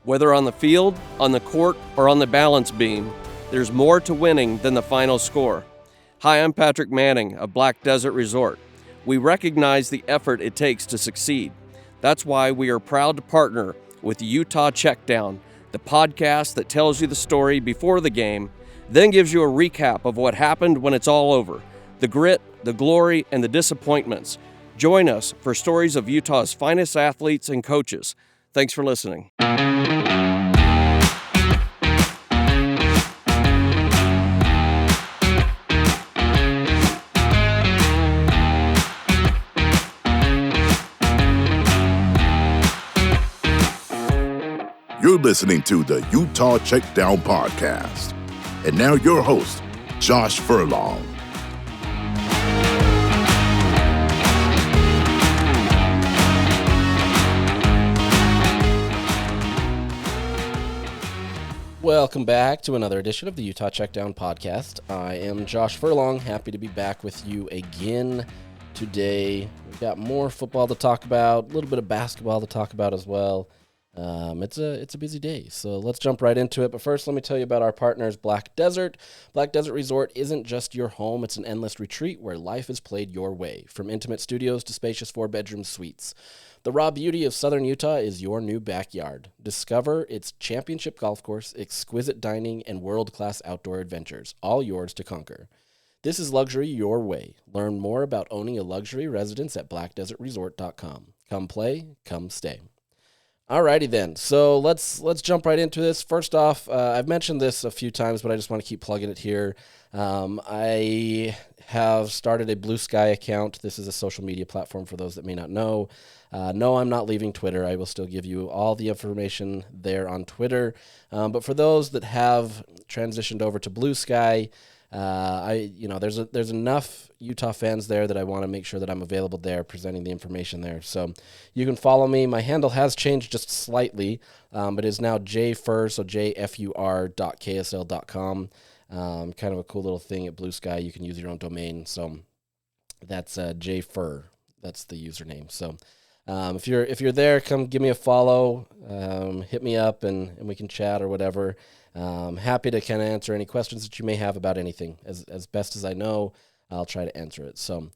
Whether on the field, on the court, or on the balance beam, there's more to winning than the final score. Hi, I'm Patrick Manning of Black Desert Resort. We recognize the effort it takes to succeed. That's why we are proud to partner with Utah Checkdown, the podcast that tells you the story before the game, then gives you a recap of what happened when it's all over, the grit, the glory, and the disappointments. Join us for stories of Utah's finest athletes and coaches. Thanks for listening. You're listening to the Utah Checkdown Podcast. And now your host, Josh Furlong. Welcome back to another edition of the Utah Checkdown Podcast. I am Josh Furlong, happy to be back with you again today. We've got more football to talk about, a little bit of basketball to talk about as well. It's a busy day, so let's jump right into it. But first, let me tell you about our partners, Black Desert. Black Desert Resort isn't just your home, it's an endless retreat where life is played your way, from intimate studios to spacious four-bedroom suites. The raw beauty of southern Utah is your new backyard. Discover its championship golf course, exquisite dining, and world-class outdoor adventures, all yours to conquer. This is luxury your way. Learn more about owning a luxury residence at blackdesertresort.com. Come play, come stay. Alrighty then, so let's jump right into this. First off, I've mentioned this a few times, but I just want to keep plugging it here. I have started a Blue Sky account. This is a social media platform for those that may not know. No, I'm not leaving Twitter. I will still give you all the information there on Twitter. But for those that have transitioned over to Blue Sky, there's enough Utah fans there that I want to make sure that I'm available there, presenting the information there. So you can follow me. My handle has changed just slightly, but is now jfur, so jfur.ksl.com. Kind of a cool little thing at Blue Sky. You can use your own domain. So that's jfur. That's the username. So if you're there, come give me a follow. Hit me up and we can chat or whatever. Happy to kind of answer any questions that you may have about anything. As best as I know, I'll try to answer it. So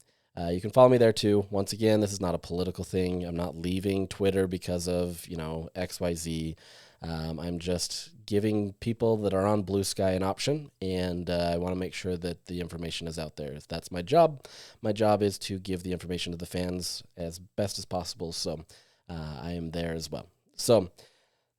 you can follow me there too. Once again, this is not a political thing. I'm not leaving Twitter because of, XYZ. I'm just giving people that are on Blue Sky an option, and I want to make sure that the information is out there. If that's my job is to give the information to the fans as best as possible. So I am there as well. So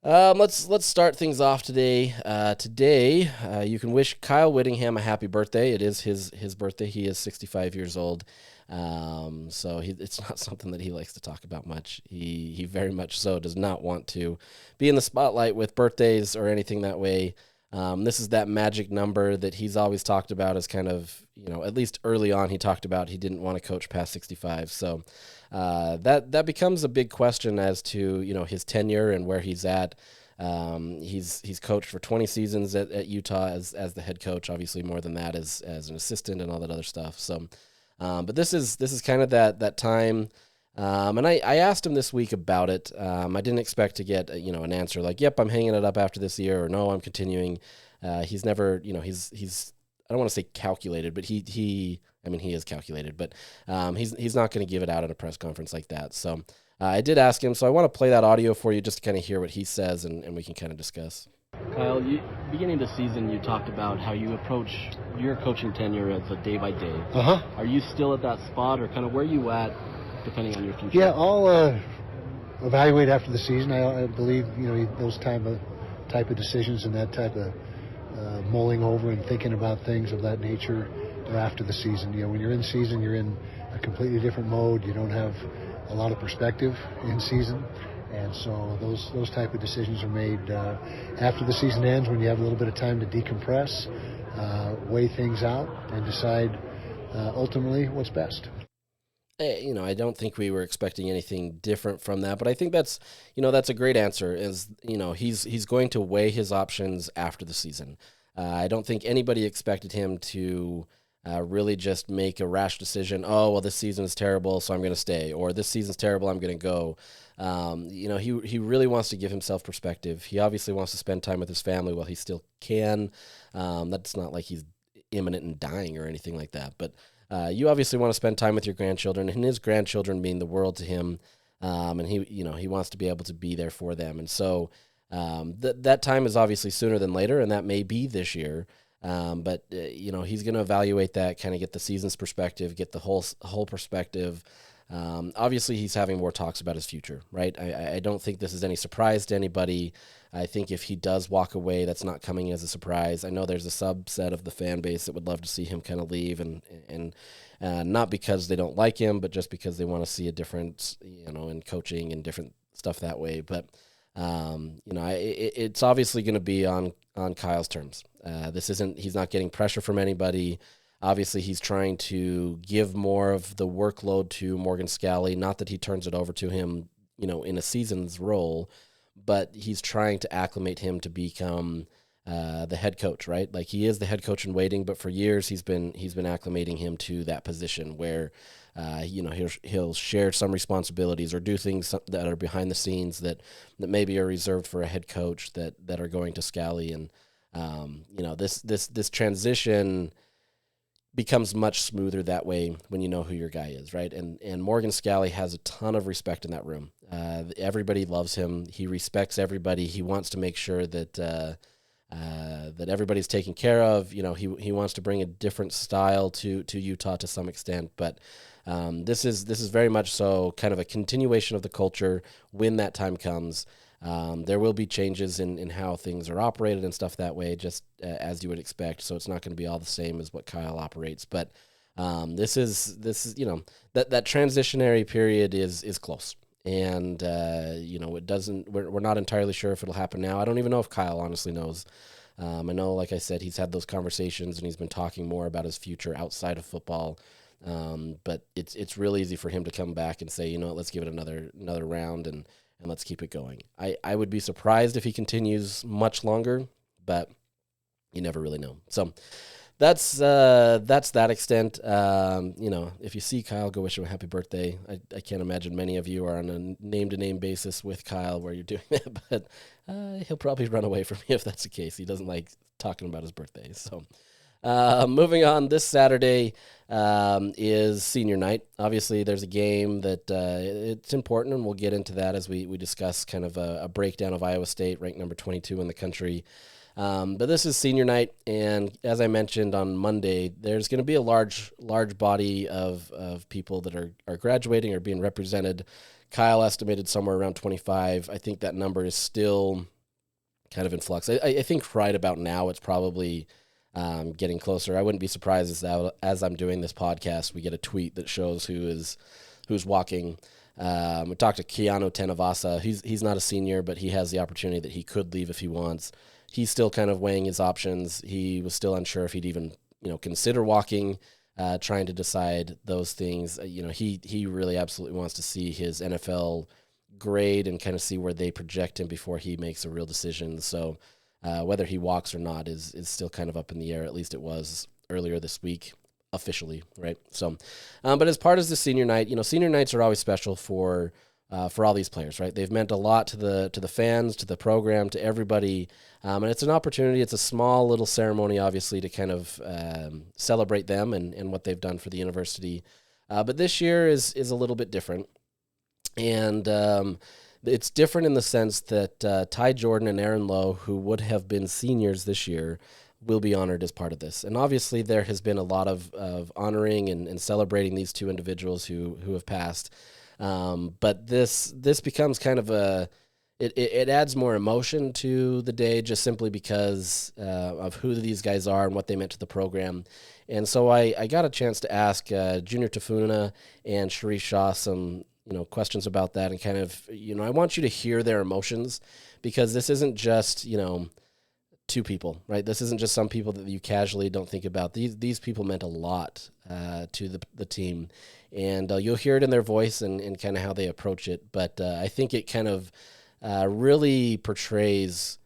let's start things off today. Today, you can wish Kyle Whittingham a happy birthday. It is his birthday. He is 65 years old. So it's not something that he likes to talk about much. He very much so does not want to be in the spotlight with birthdays or anything that way. This is that magic number that he's always talked about as kind of, at least early on, he talked about he didn't want to coach past 65. So that becomes a big question as to, his tenure and where he's at. He's coached for 20 seasons at Utah as the head coach, obviously more than that as an assistant and all that other stuff. So, but this is kind of that time. And I asked him this week about it. I didn't expect to get, an answer like, yep, I'm hanging it up after this year, or no, I'm continuing. He's never, he's I don't want to say calculated, but he is calculated, but he's not going to give it out at a press conference like that. So I did ask him, so I want to play that audio for you just to kind of hear what he says, and we can kind of discuss. Kyle, beginning of the season, you talked about how you approach your coaching tenure as a day-by-day. Uh-huh. Are you still at that spot, or kind of where are you at, depending on your future? Yeah, I'll evaluate after the season. I believe, those type of decisions and that type of mulling over and thinking about things of that nature are after the season. When you're in season, you're in a completely different mode. You don't have a lot of perspective in season. And so those type of decisions are made after the season ends, when you have a little bit of time to decompress, weigh things out, and decide ultimately what's best. I don't think we were expecting anything different from that, but I think that's a great answer. He's going to weigh his options after the season. I don't think anybody expected him to really just make a rash decision. Oh, well, this season is terrible, so I'm going to stay. Or this season's terrible, I'm going to go. He really wants to give himself perspective. He obviously wants to spend time with his family while he still can. That's not like he's imminent and dying or anything like that. But you obviously want to spend time with your grandchildren, and his grandchildren mean the world to him. And he wants to be able to be there for them. And so that time is obviously sooner than later, and that may be this year. But he's going to evaluate that, kind of get the season's perspective, get the whole perspective. Obviously, he's having more talks about his future, right? I don't think this is any surprise to anybody. I think if he does walk away, that's not coming as a surprise. I know there's a subset of the fan base that would love to see him kind of leave, and not because they don't like him, but just because they want to see a difference, in coaching and different stuff that way. But it's obviously going to be on Kyle's terms. He's not getting pressure from anybody. Obviously, he's trying to give more of the workload to Morgan Scally. Not that he turns it over to him, in a season's role, but he's trying to acclimate him to become the head coach, right? Like, he is the head coach in waiting, but for years he's been acclimating him to that position where, he'll share some responsibilities or do things that are behind the scenes that maybe are reserved for a head coach that are going to Scally. And this transition becomes much smoother that way when you know who your guy is, right? And Morgan Scally has a ton of respect in that room. Everybody loves him. He respects everybody. He wants to make sure that that everybody's taken care of. He wants to bring a different style to Utah to some extent, but this is very much so kind of a continuation of the culture when that time comes. There will be changes in how things are operated and stuff that way, just as you would expect. So it's not going to be all the same as what Kyle operates. But this is that transitionary period is close, and it doesn't. We're not entirely sure if it'll happen now. I don't even know if Kyle honestly knows. I know, like I said, he's had those conversations and he's been talking more about his future outside of football. But it's real easy for him to come back and say, let's give it another round and let's keep it going. I would be surprised if he continues much longer, but you never really know. So that's that extent. If you see Kyle, go wish him a happy birthday. I can't imagine many of you are on a name-to-name basis with Kyle where you're doing that, but he'll probably run away from you if that's the case. He doesn't like talking about his birthday. So moving on, this Saturday is senior night. Obviously, there's a game that it's important, and we'll get into that as we discuss kind of a breakdown of Iowa State, ranked number 22 in the country. But this is senior night, and as I mentioned on Monday, there's going to be a large body of people that are graduating or being represented. Kyle estimated somewhere around 25. I think that number is still kind of in flux. I think right about now it's probably getting closer. I wouldn't be surprised as I'm doing this podcast, we get a tweet that shows who's walking. We talked to Keanu Tenavasa. He's not a senior, but he has the opportunity that he could leave if he wants. He's still kind of weighing his options. He was still unsure if he'd even consider walking, trying to decide those things. He really absolutely wants to see his NFL grade and kind of see where they project him before he makes a real decision. So whether he walks or not is still kind of up in the air. At least it was earlier this week, officially, right? So, but as part of the senior night, senior nights are always special for all these players, right? They've meant a lot to the fans, to the program, to everybody, and it's an opportunity. It's a small little ceremony, obviously, to kind of celebrate them and what they've done for the university. But this year is a little bit different, and it's different in the sense that Ty Jordan and Aaron Lowe, who would have been seniors this year, will be honored as part of this. And obviously there has been a lot of honoring and celebrating these two individuals who have passed. But this becomes kind of it adds more emotion to the day just simply because of who these guys are and what they meant to the program. And so I got a chance to ask Junior Tafuna and Sharice Shaw some questions about that, and kind of, I want you to hear their emotions, because this isn't just, two people, right? This isn't just some people that you casually don't think about. These people meant a lot to the team, and you'll hear it in their voice and kind of how they approach it. But I think it kind of really portrays,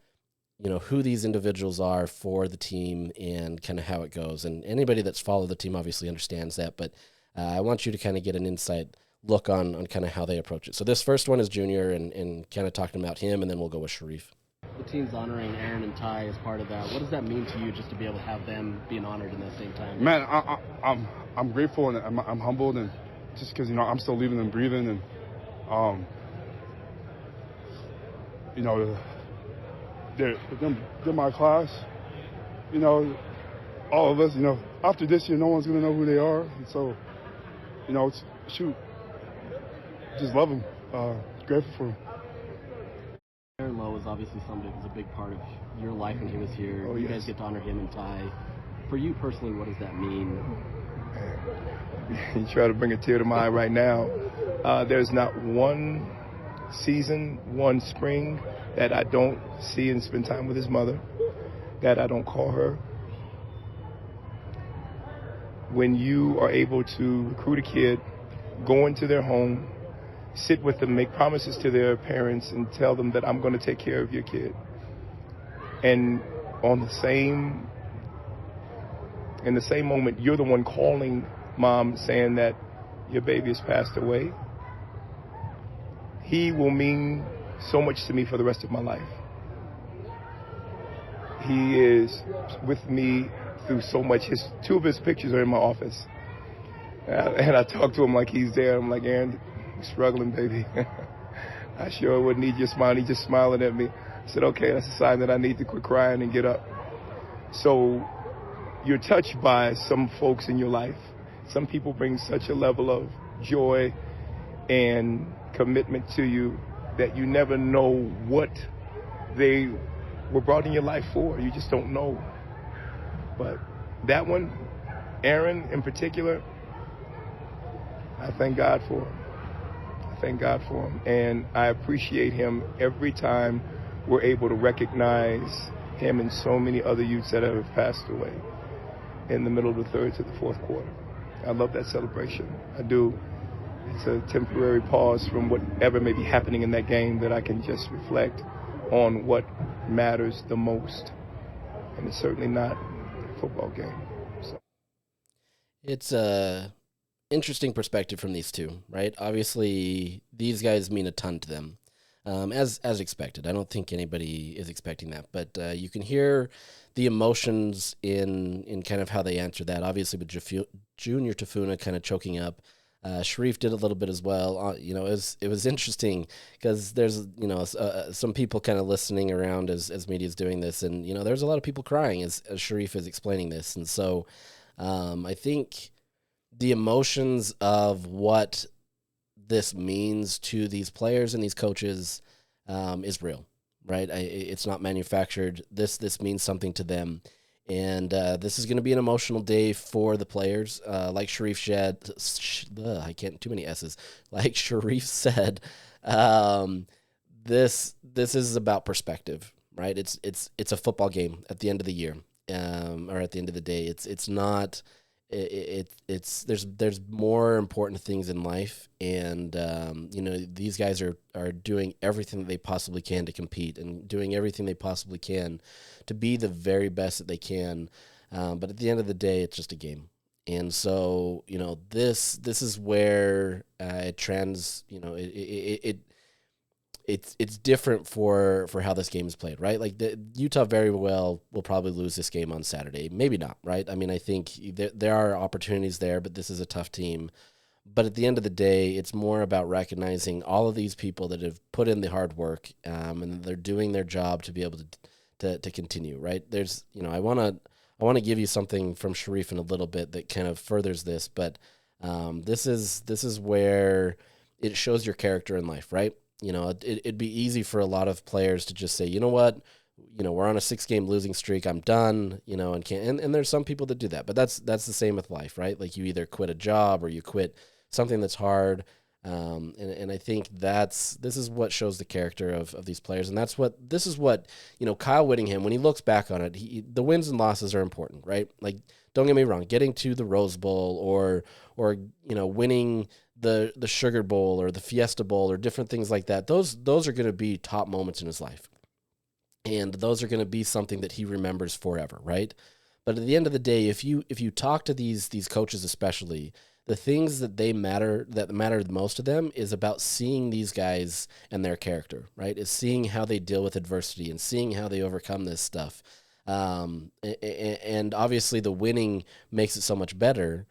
who these individuals are for the team and kind of how it goes. And anybody that's followed the team obviously understands that, but I want you to kind of get an insight look on kind of how they approach it. So this first one is Junior and kind of talking about him, and then we'll go with Sharif. The team's honoring Aaron and Ty as part of that. What does that mean to you just to be able to have them being honored in that same time? Man, I'm grateful and I'm humbled, and just because I'm still living and breathing, and they're my class. All of us. After this year, no one's gonna know who they are, and so just love them. Grateful for them. Aaron Lowe is obviously somebody that was a big part of your life when he was here. You guys get to honor him and Ty. For you personally, what does that mean? You try to bring a tear to my eye right now. There's not one season, one spring that I don't see and spend time with his mother, that I don't call her. When you are able to recruit a kid, go into their home, sit with them, make promises to their parents, and tell them that I'm going to take care of your kid. And in the same moment, you're the one calling mom saying that your baby has passed away. He will mean so much to me for the rest of my life. He is with me through so much. Two of his pictures are in my office. And I talk to him like he's there. I'm like, Aaron, you're struggling, baby. I sure would need your smile. He's just smiling at me. I said, okay, that's a sign that I need to quit crying and get up. So you're touched by some folks in your life. Some people bring such a level of joy and commitment to you that you never know what they were brought in your life for. You just don't know. But that one, Aaron in particular, I thank God for him. I thank God for him. And I appreciate him every time we're able to recognize him and so many other youths that have passed away in the middle of the third to the fourth quarter. I love that celebration. I do. It's a temporary pause from whatever may be happening in that game that I can just reflect on what matters the most. And it's certainly not a football game. So. It's a interesting perspective from these two, right? Obviously, these guys mean a ton to them, as expected. I don't think anybody is expecting that, but you can hear the emotions in kind of how they answer that. Obviously, with Junior Tafuna kind of choking up. Sharif did a little bit as well. It was interesting because there's some people kind of listening around as media's doing this, and there's a lot of people crying as Sharif is explaining this, and so I think the emotions of what this means to these players and these coaches is real, right? It's not manufactured. This means something to them. And this is going to be an emotional day for the players. Like Sharif said, I can't, too many S's. Like Sharif said, this is about perspective, right? It's a football game at the end of the year, or at the end of the day. It's not. There's more important things in life, and these guys are doing everything that they possibly can to compete and doing everything they possibly can to be the very best that they can. But at the end of the day, it's just a game, and so this is where it's different for how this game is played, right? Like Utah very well will probably lose this game on Saturday. Maybe not, right? I mean, I think there are opportunities there, but this is a tough team. But at the end of the day, it's more about recognizing all of these people that have put in the hard work, and they're doing their job to be able to continue, right? There's, I want to give you something from Sharif in a little bit that kind of furthers this, but this is where it shows your character in life, right? It'd be easy for a lot of players to just say, you know what, we're on a 6-game losing streak. I'm done, and can't. And there's some people that do that, but that's the same with life, right? Like you either quit a job or you quit something that's hard. And I think this is what shows the character of these players. And this is what Kyle Whittingham, when he looks back on it, the wins and losses are important, right? Like, don't get me wrong, getting to the Rose Bowl or winning the Sugar Bowl or the Fiesta Bowl or different things like that, those are going to be top moments in his life. And those are going to be something that he remembers forever, right? But at the end of the day, if you talk to these coaches especially, the things that matter the most to them is about seeing these guys and their character, right? Is seeing how they deal with adversity and seeing how they overcome this stuff. And obviously the winning makes it so much better,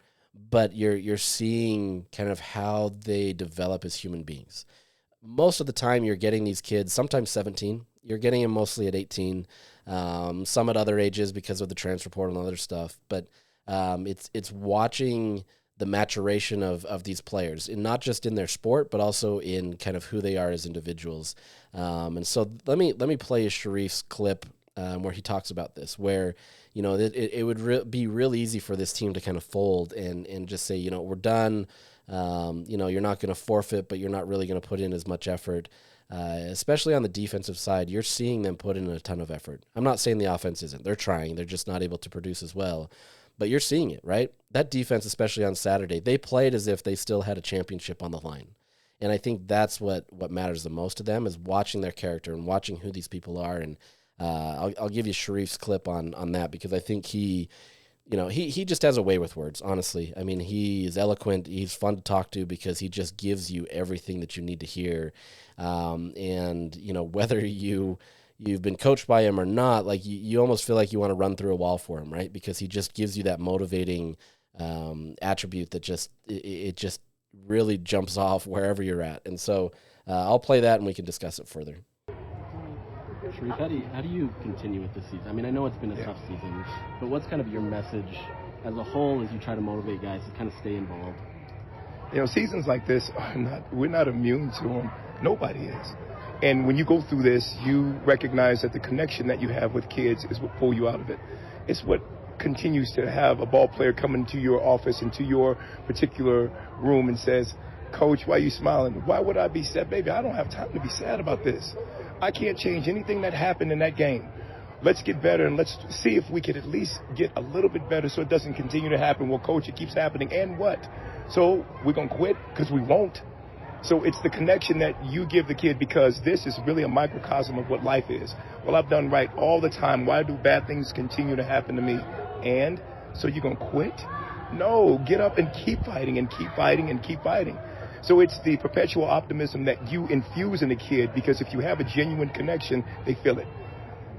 but you're seeing kind of how they develop as human beings. Most of the time you're getting these kids, sometimes 17, you're getting them mostly at 18, some at other ages because of the transfer portal and other stuff. But it's watching the maturation of these players, and not just in their sport, but also in kind of who they are as individuals. And so let me play Sharif's clip where he talks about this, where, it would be real easy for this team to kind of fold and just say, we're done. You're not going to forfeit, but you're not really going to put in as much effort. Especially on the defensive side, you're seeing them put in a ton of effort. I'm not saying the offense isn't. They're trying. They're just not able to produce as well. But you're seeing it, right? That defense, especially on Saturday, they played as if they still had a championship on the line. And I think that's what matters the most to them, is watching their character and watching who these people are. And I'll give you Sharif's clip on that, because I think he just has a way with words, honestly. I mean, he is eloquent. He's fun to talk to because he just gives you everything that you need to hear. And whether you've been coached by him or not, like you almost feel like you want to run through a wall for him, right? Because he just gives you that motivating attribute that just really jumps off wherever you're at. And so I'll play that and we can discuss it further. Sharif, how do you continue with this season? I mean, I know it's been a tough season, but what's kind of your message as a whole as you try to motivate guys to kind of stay involved? Seasons like this we're not immune to them. Nobody is. And when you go through this, you recognize that the connection that you have with kids is what pulls you out of it. It's what continues to have a ball player come into your office, into your particular room and says, "Coach, why are you smiling?" "Why would I be sad?" "Baby, I don't have time to be sad about this. I can't change anything that happened in that game. Let's get better, and let's see if we could at least get a little bit better so it doesn't continue to happen." "Well, Coach, it keeps happening, and what? So we're going to quit?" "Because we won't." So it's the connection that you give the kid, because this is really a microcosm of what life is. "Well, I've done right all the time. Why do bad things continue to happen to me?" "And so you're going to quit?" "No, get up and keep fighting and keep fighting and keep fighting." So it's the perpetual optimism that you infuse in a kid, because if you have a genuine connection, they feel it.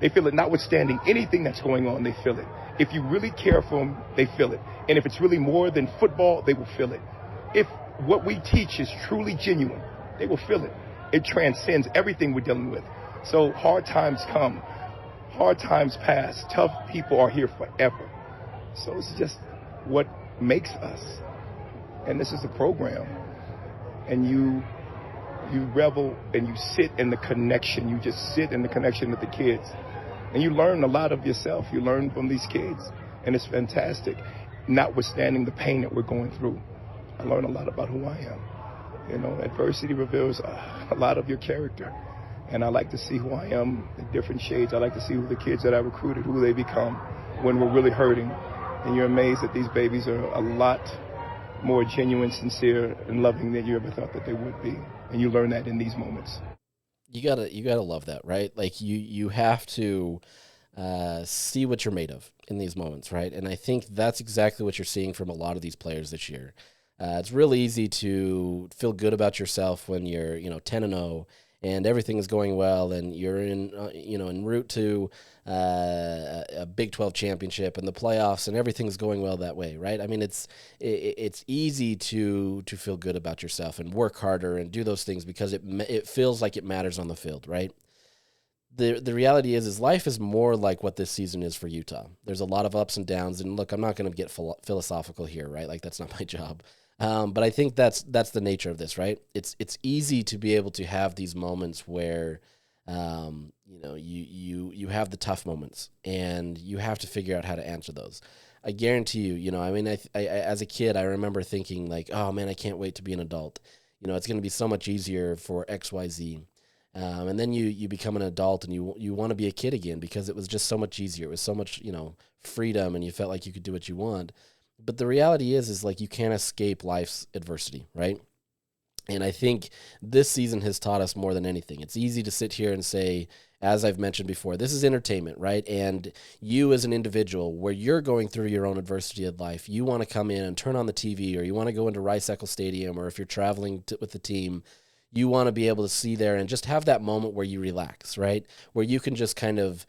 They feel it notwithstanding anything that's going on, they feel it. If you really care for them, they feel it. And if it's really more than football, they will feel it. If what we teach is truly genuine, they will feel it. It transcends everything we're dealing with. So hard times come, hard times pass, tough people are here forever. So it's just what makes us. And this is a program. And you revel and you sit in the connection. You just sit in the connection with the kids. And you learn a lot of yourself. You learn from these kids. And it's fantastic, notwithstanding the pain that we're going through. I learn a lot about who I am. Adversity reveals a lot of your character. And I like to see who I am in different shades. I like to see who the kids that I recruited, who they become when we're really hurting. And you're amazed that these babies are a lot more genuine, sincere, and loving than you ever thought that they would be. And you learn that in these moments. You gotta love that, right? Like you have to see what you're made of in these moments, right? And I think that's exactly what you're seeing from a lot of these players this year. It's really easy to feel good about yourself when you're 10-0 and everything is going well, and you're en route to a Big 12 championship and the playoffs, and everything's going well that way, right? I mean, it's easy to feel good about yourself and work harder and do those things because it feels like it matters on the field, right? The reality is life is more like what this season is for Utah. There's a lot of ups and downs, and look, I'm not going to get philosophical here, right? Like, that's not my job. But I think that's the nature of this, right? It's easy to be able to have these moments where, you have the tough moments, and you have to figure out how to answer those. I guarantee you, I as a kid, I remember thinking like, oh man, I can't wait to be an adult. It's going to be so much easier for X, Y, Z. And then you become an adult, and you want to be a kid again because it was just so much easier. It was so much, freedom, and you felt like you could do what you want. But the reality is like you can't escape life's adversity, right? And I think this season has taught us more than anything. It's easy to sit here and say, as I've mentioned before, this is entertainment, right? And you as an individual, where you're going through your own adversity of life, you want to come in and turn on the TV, or you want to go into Rice-Eccles Stadium, or if you're traveling with the team, you want to be able to see there and just have that moment where you relax, right? Where you can just kind of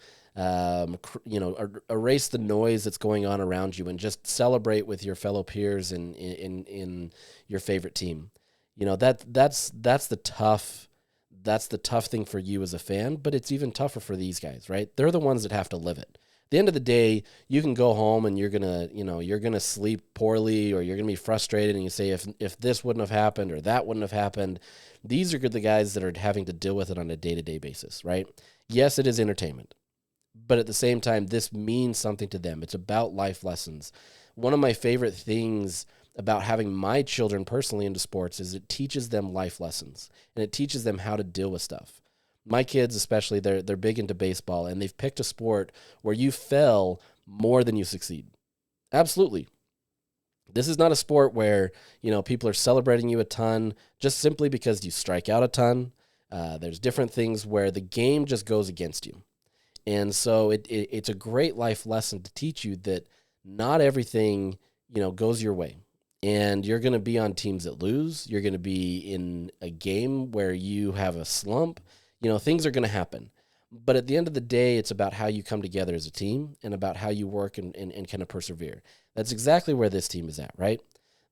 erase the noise that's going on around you and just celebrate with your fellow peers in your favorite team. That's the tough thing for you as a fan, but it's even tougher for these guys, right? They're the ones that have to live it. At the end of the day, you can go home and you're gonna sleep poorly, or you're gonna be frustrated, and you say, if this wouldn't have happened or that wouldn't have happened. These are the guys that are having to deal with it on a day-to-day basis, right? Yes, it is entertainment, but at the same time, this means something to them. It's about life lessons. One of my favorite things about having my children personally into sports is it teaches them life lessons, and it teaches them how to deal with stuff. My kids especially, they're big into baseball, and they've picked a sport where you fail more than you succeed. Absolutely. This is not a sport where, people are celebrating you a ton just simply because you strike out a ton. There's different things where the game just goes against you. And so it's a great life lesson to teach you that not everything, goes your way. And you're going to be on teams that lose. You're going to be in a game where you have a slump. Things are going to happen. But at the end of the day, it's about how you come together as a team and about how you work and kind of persevere. That's exactly where this team is at, right?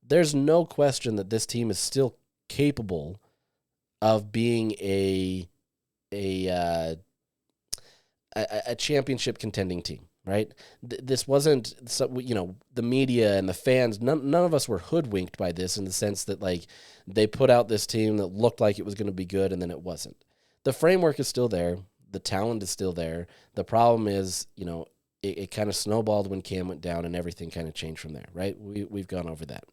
There's no question that this team is still capable of being a championship contending team, right? This wasn't, the media and the fans, none of us were hoodwinked by this in the sense that, they put out this team that looked like it was going to be good and then it wasn't. The framework is still there. The talent is still there. The problem is, it kind of snowballed when Cam went down and everything kind of changed from there, right? We've gone over that.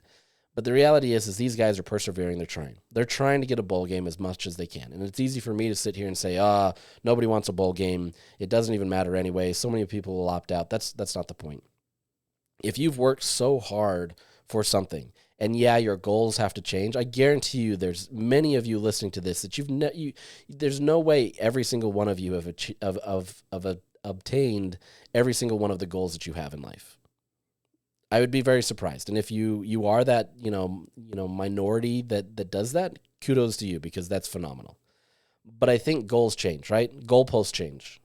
But the reality is these guys are persevering. They're trying. They're trying to get a bowl game as much as they can. And it's easy for me to sit here and say, nobody wants a bowl game. It doesn't even matter anyway. So many people will opt out. That's not the point. If you've worked so hard for something, and your goals have to change, I guarantee you there's many of you listening to this that there's no way every single one of you have obtained every single one of the goals that you have in life. I would be very surprised. And if you are that, minority that does that, kudos to you, because that's phenomenal. But I think goals change, right? Goalposts change.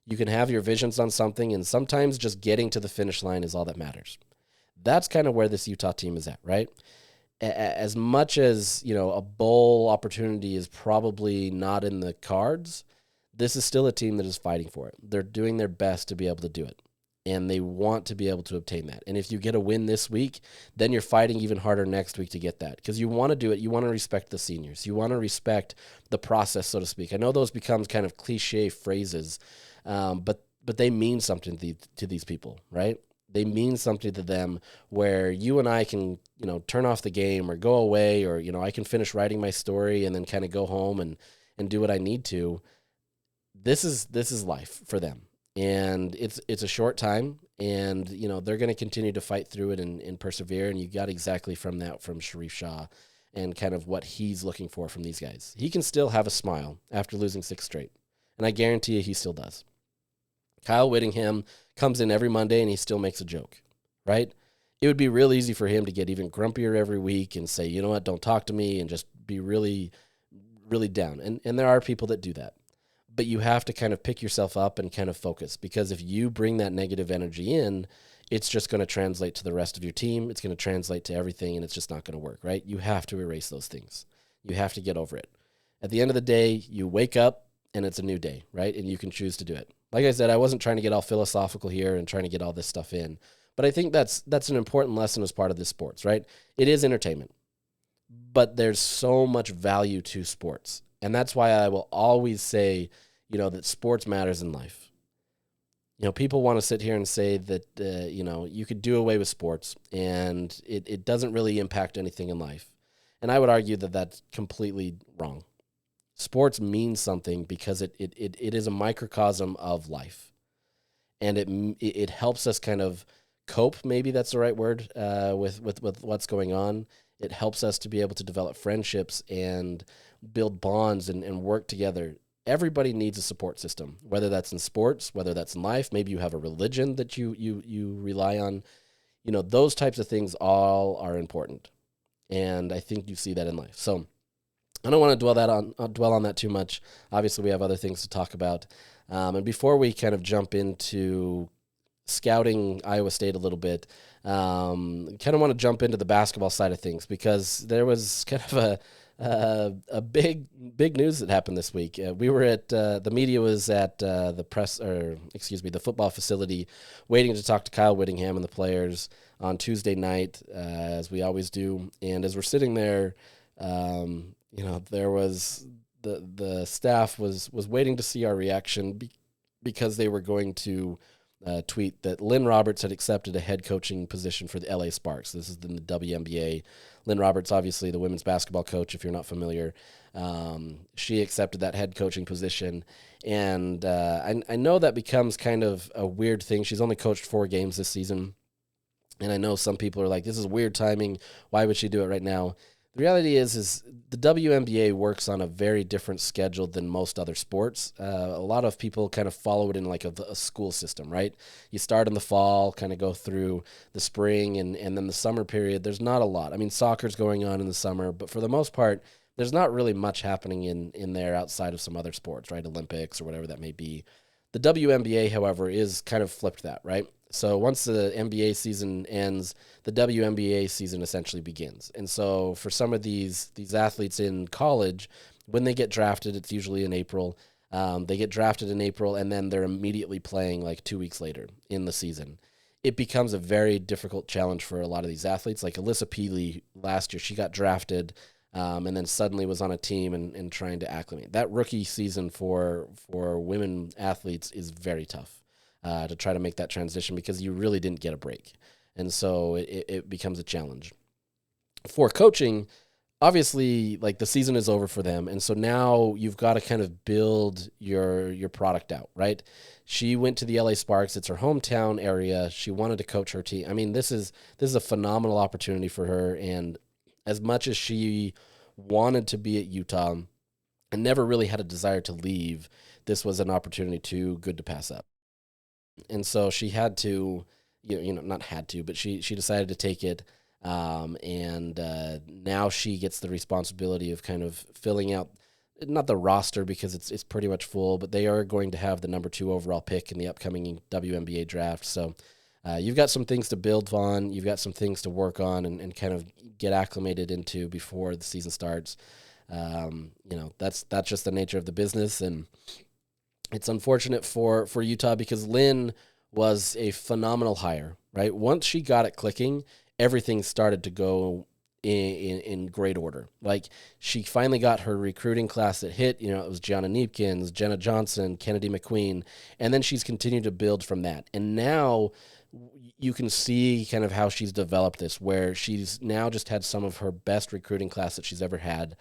You can have your visions on something, and sometimes just getting to the finish line is all that matters. That's kind of where this Utah team is at, right? As much as, a bowl opportunity is probably not in the cards, this is still a team that is fighting for it. They're doing their best to be able to do it, and they want to be able to obtain that. And if you get a win this week, then you're fighting even harder next week to get that, because you want to do it. You want to respect the seniors. You want to respect the process, so to speak. I know those become kind of cliche phrases, but they mean something to these people, right? They mean something to them, where you and I can, turn off the game or go away, or, I can finish writing my story and then kind of go home and do what I need to. This is life for them. And it's a short time, and, they're going to continue to fight through it and persevere. And you got exactly from Sharif Shah and kind of what he's looking for from these guys. He can still have a smile after losing 6 straight. And I guarantee you he still does. Kyle Whittingham comes in every Monday and he still makes a joke, right? It would be real easy for him to get even grumpier every week and say, you know what, don't talk to me, and just be really, really down. And there are people that do that. But you have to kind of pick yourself up and kind of focus, because if you bring that negative energy in, it's just going to translate to the rest of your team. It's going to translate to everything, and it's just not going to work, right? You have to erase those things. You have to get over it. At the end of the day, you wake up and it's a new day, right? And you can choose to do it. Like I said, I wasn't trying to get all philosophical here and trying to get all this stuff in, but I think that's an important lesson as part of this sports, right? It is entertainment, but there's so much value to sports. And that's why I will always say, that sports matters in life. People want to sit here and say that, you could do away with sports and it doesn't really impact anything in life. And I would argue that that's completely wrong. Sports means something because it is a microcosm of life, and it helps us kind of cope. Maybe that's the right word with what's going on. It helps us to be able to develop friendships and build bonds and work together. Everybody needs a support system, whether that's in sports, whether that's in life. Maybe you have a religion that you rely on. Those types of things all are important. And I think you see that in life. So I don't want to dwell on that too much. Obviously, we have other things to talk about. And before we kind of jump into scouting Iowa State a little bit, kind of want to jump into the basketball side of things, because there was kind of a big news that happened this week. We were at the media was at the football facility, waiting to talk to Kyle Whittingham and the players on Tuesday night, as we always do. And as we're sitting there, there was the staff was waiting to see our reaction because they were going to tweet that Lynne Roberts had accepted a head coaching position for the LA Sparks. This is in the WNBA. Lynne Roberts, obviously the women's basketball coach, if you're not familiar. She accepted that head coaching position. And I know that becomes kind of a weird thing. She's only coached 4 games this season. And I know some people are like, this is weird timing. Why would she do it right now? The reality is the WNBA works on a very different schedule than most other sports. A lot of people kind of follow it in like a school system, right? You start in the fall, kind of go through the spring, and then the summer period. There's not a lot. I mean, soccer's going on in the summer, but for the most part, there's not really much happening in there outside of some other sports, right? Olympics or whatever that may be. The WNBA, however, is kind of flipped that, right? So once the NBA season ends, the WNBA season essentially begins. And so for some of these athletes in college, when they get drafted, it's usually in April. They get drafted in April, and then they're immediately playing like 2 weeks later in the season. It becomes a very difficult challenge for a lot of these athletes. Like Alyssa Peely last year, she got drafted and then suddenly was on a team and trying to acclimate. That rookie season for women athletes is very tough. To try to make that transition, because you really didn't get a break. And so it becomes a challenge. For coaching, obviously, like the season is over for them. And so now you've got to kind of build your product out, right? She went to the LA Sparks. It's her hometown area. She wanted to coach her team. I mean, this is a phenomenal opportunity for her. And as much as she wanted to be at Utah and never really had a desire to leave, this was an opportunity too good to pass up. And so she had to, not had to, but she decided to take it. And now she gets the responsibility of kind of filling out, not the roster because it's pretty much full, but they are going to have the number 2 overall pick in the upcoming WNBA draft. So you've got some things to build on. You've got some things to work on and kind of get acclimated into before the season starts. That's just the nature of the business. And it's unfortunate for Utah because Lynne was a phenomenal hire, right? Once she got it clicking, everything started to go in great order. Like, she finally got her recruiting class that hit. It was Gianna Neepkins, Jenna Johnson, Kennedy McQueen, and then she's continued to build from that. And now you can see kind of how she's developed this, where she's now just had some of her best recruiting class that she's ever had.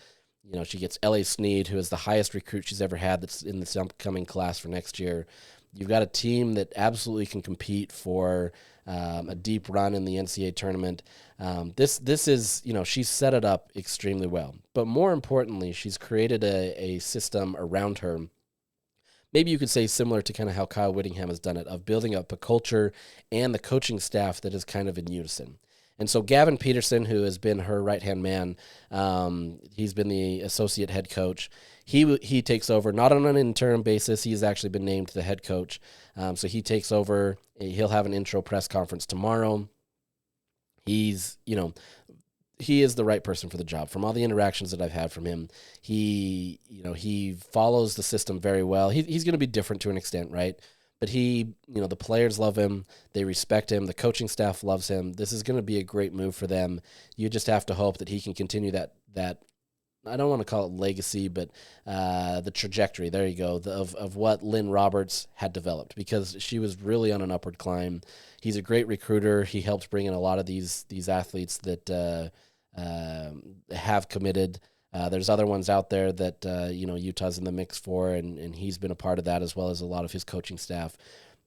She gets L.A. Snead, who is the highest recruit she's ever had that's in this upcoming class for next year. You've got a team that absolutely can compete for a deep run in the NCAA tournament. This is, she's set it up extremely well. But more importantly, she's created a system around her. Maybe you could say similar to kind of how Kyle Whittingham has done it, of building up a culture and the coaching staff that is kind of in unison. And so Gavin Peterson, who has been her right-hand man, he's been the associate head coach. He takes over, not on an interim basis. He's actually been named the head coach. So he takes over. He'll have an intro press conference tomorrow. He is the right person for the job. From all the interactions that I've had from him, he follows the system very well. He's going to be different to an extent, right? But the players love him. They respect him. The coaching staff loves him. This is going to be a great move for them. You just have to hope that he can continue that I don't want to call it legacy, but the trajectory, there you go, of what Lynne Roberts had developed, because she was really on an upward climb. He's a great recruiter. He helped bring in a lot of these athletes that have committed. There's other ones out there that, Utah's in the mix for, and he's been a part of that, as well as a lot of his coaching staff.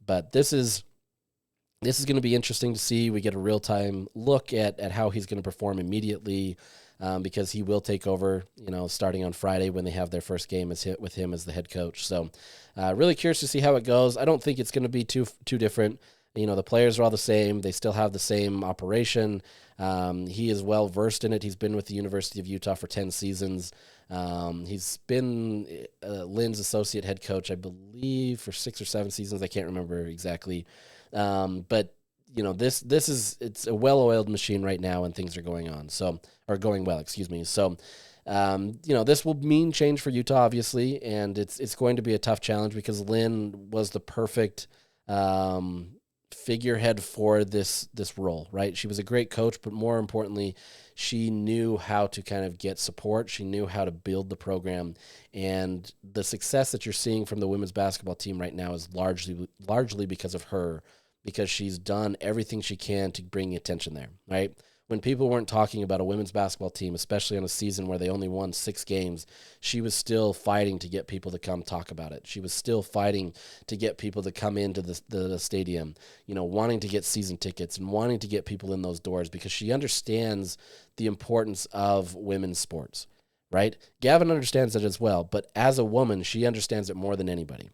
But this is this is going to be interesting to see. We get a real-time look at how he's going to perform immediately, because he will take over, starting on Friday when they have their first game with him as the head coach. So really curious to see how it goes. I don't think it's going to be too different. The players are all the same. They still have the same operation. He is well-versed in it. He's been with the University of Utah for 10 seasons. He's been Lynne's associate head coach, I believe, for 6 or 7 seasons. I can't remember exactly. But it's a well-oiled machine right now, and things are going well, excuse me. So, this will mean change for Utah, obviously, and it's going to be a tough challenge because Lynne was the perfect figurehead for this role, right? She was a great coach, but more importantly, she knew how to kind of get support. She knew how to build the program, and the success that you're seeing from the women's basketball team right now is largely because of her, because she's done everything she can to bring attention there, right? When people weren't talking about a women's basketball team, especially on a season where they only won 6 games, she was still fighting to get people to come talk about it. She was still fighting to get people to come into the stadium, wanting to get season tickets and wanting to get people in those doors, because she understands the importance of women's sports, right? Gavin understands it as well, but as a woman, she understands it more than anybody.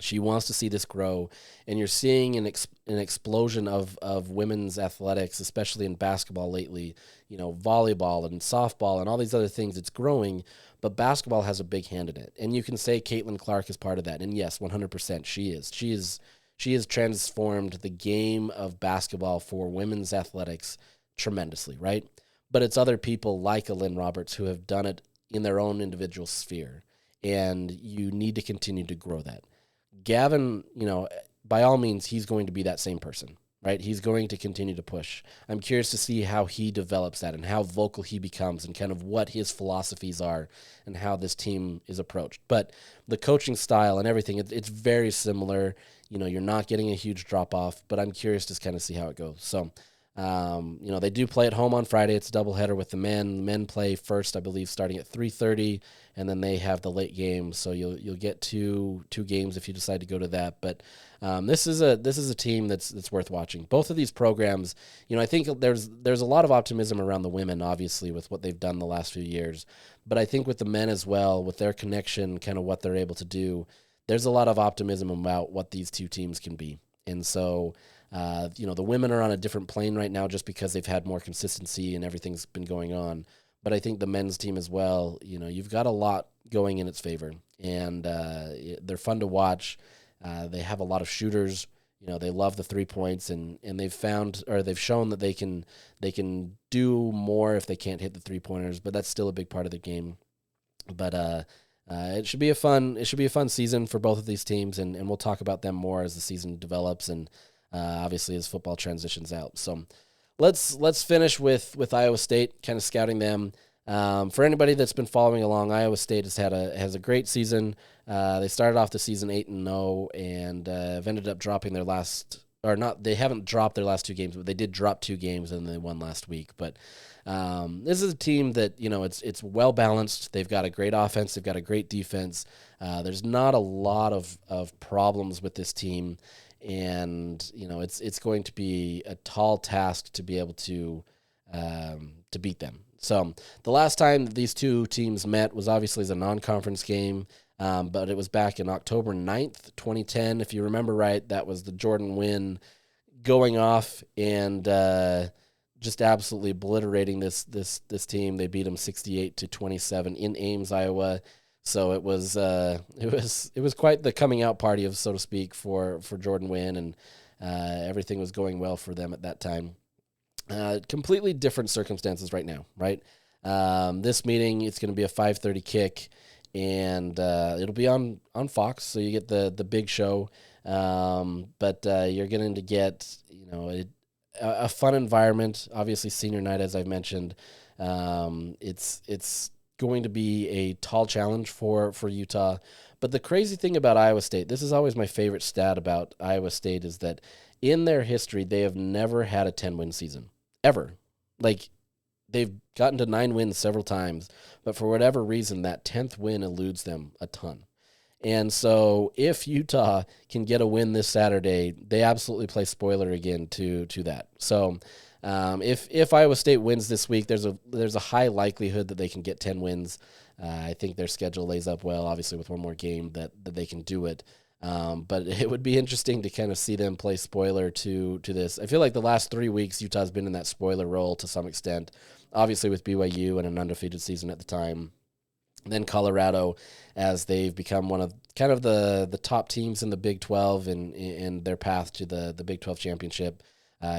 She wants to see this grow, and you're seeing an explosion of women's athletics, especially in basketball lately, volleyball and softball and all these other things. It's growing, but basketball has a big hand in it. And you can say Caitlin Clark is part of that. And yes, 100% she is. She has transformed the game of basketball for women's athletics tremendously, right? But it's other people like a Lynne Roberts who have done it in their own individual sphere, and you need to continue to grow that. Gavin, by all means, he's going to be that same person, right? He's going to continue to push. I'm curious to see how he develops that and how vocal he becomes and kind of what his philosophies are and how this team is approached. But the coaching style and everything, it's very similar. You're not getting a huge drop-off, but I'm curious to kind of see how it goes. So, they do play at home on Friday. It's a doubleheader with the men. The men play first, I believe, starting at 3:30, and then they have the late game. So you'll get two games if you decide to go to that. But this is a team that's worth watching. Both of these programs, I think there's a lot of optimism around the women, obviously, with what they've done the last few years. But I think with the men as well, with their connection, kind of what they're able to do, there's a lot of optimism about what these two teams can be. And so, the women are on a different plane right now just because they've had more consistency and everything's been going on. But I think the men's team as well, you've got a lot going in its favor, and they're fun to watch. They have a lot of shooters. They love the 3 points, and they've shown that they can do more if they can't hit the 3-pointers, but that's still a big part of the game. But it should be a fun season for both of these teams, and we'll talk about them more as the season develops and obviously as football transitions out. So let's finish with Iowa State, kind of scouting them. For anybody that's been following along, Iowa State has a great season. They started off the season 8-0 and have ended up dropping their last, or not. They haven't dropped their last 2 games, but they did drop 2 games and they won last week. But this is a team that it's well balanced. They've got a great offense. They've got a great defense. There's not a lot of problems with this team. And it's going to be a tall task to be able to beat them. So the last time these two teams met was obviously as a non-conference game, but it was back in October 9th, 2010. If you remember right, that was the Jordan win going off and just absolutely obliterating this team. They beat them 68-27 in Ames, Iowa. So it was quite the coming out party, so to speak, for Jordan Wynn, and everything was going well for them at that time. Completely different circumstances right now, right? This meeting, it's going to be a 5:30 kick, and it'll be on Fox, so you get the big show. But you're going to get a fun environment. Obviously, senior night, as I've mentioned, it's going to be a tall challenge for Utah. But the crazy thing about Iowa State, this is always my favorite stat about Iowa State, is that in their history, they have never had a 10-win season, ever. Like, they've gotten to 9 wins several times, but for whatever reason, that 10th win eludes them a ton. And so if Utah can get a win this Saturday, they absolutely play spoiler again to that. So if Iowa State wins this week, there's a high likelihood that they can get 10 wins. I think their schedule lays up well, obviously with one more game that they can do it. But it would be interesting to kind of see them play spoiler to this. I feel like the last 3 weeks, Utah's been in that spoiler role to some extent, obviously with BYU and an undefeated season at the time. And then Colorado, as they've become one of kind of the top teams in the Big 12 in their path to the Big 12 championship.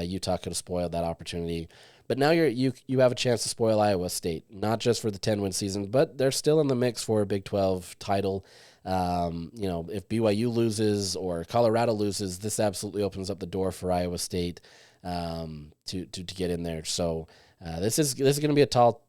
Utah could have spoiled that opportunity. But now you have a chance to spoil Iowa State, not just for the 10-win season, but they're still in the mix for a Big 12 title. If BYU loses or Colorado loses, this absolutely opens up the door for Iowa State to get in there. So this is going to be a tall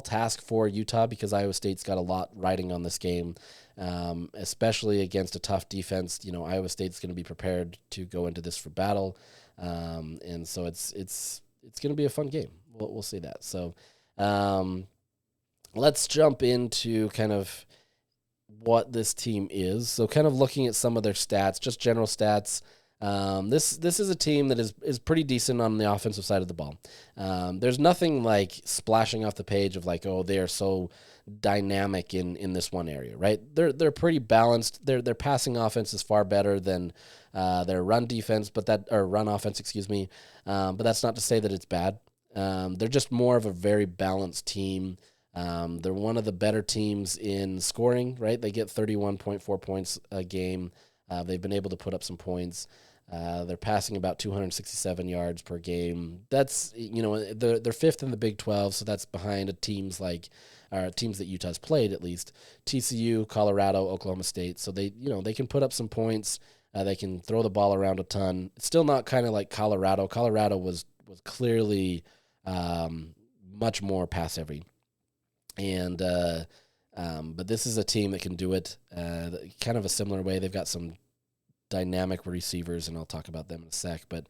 task for Utah because Iowa State's got a lot riding on this game, especially against a tough defense. Iowa State's going to be prepared to go into this for battle, and so it's going to be a fun game. We'll see that. So let's jump into kind of what this team is. So kind of looking at some of their stats, just general stats. This is a team that is pretty decent on the offensive side of the ball. There's nothing like splashing off the page of like, oh, they are so dynamic in this one area, right? They're pretty balanced. Their passing offense is far better than their run defense, run offense, excuse me. But that's not to say that it's bad. They're just more of a very balanced team. They're one of the better teams in scoring, right? They get 31.4 points a game. They've been able to put up some points. They're passing about 267 yards per game. That's, they're fifth in the Big 12, so that's behind teams that Utah's played at least. TCU, Colorado, Oklahoma State. So they can put up some points. They can throw the ball around a ton. It's still not kind of like Colorado. Colorado was clearly much more pass heavy. And but this is a team that can do it kind of a similar way. They've got some dynamic receivers, and I'll talk about them in a sec, but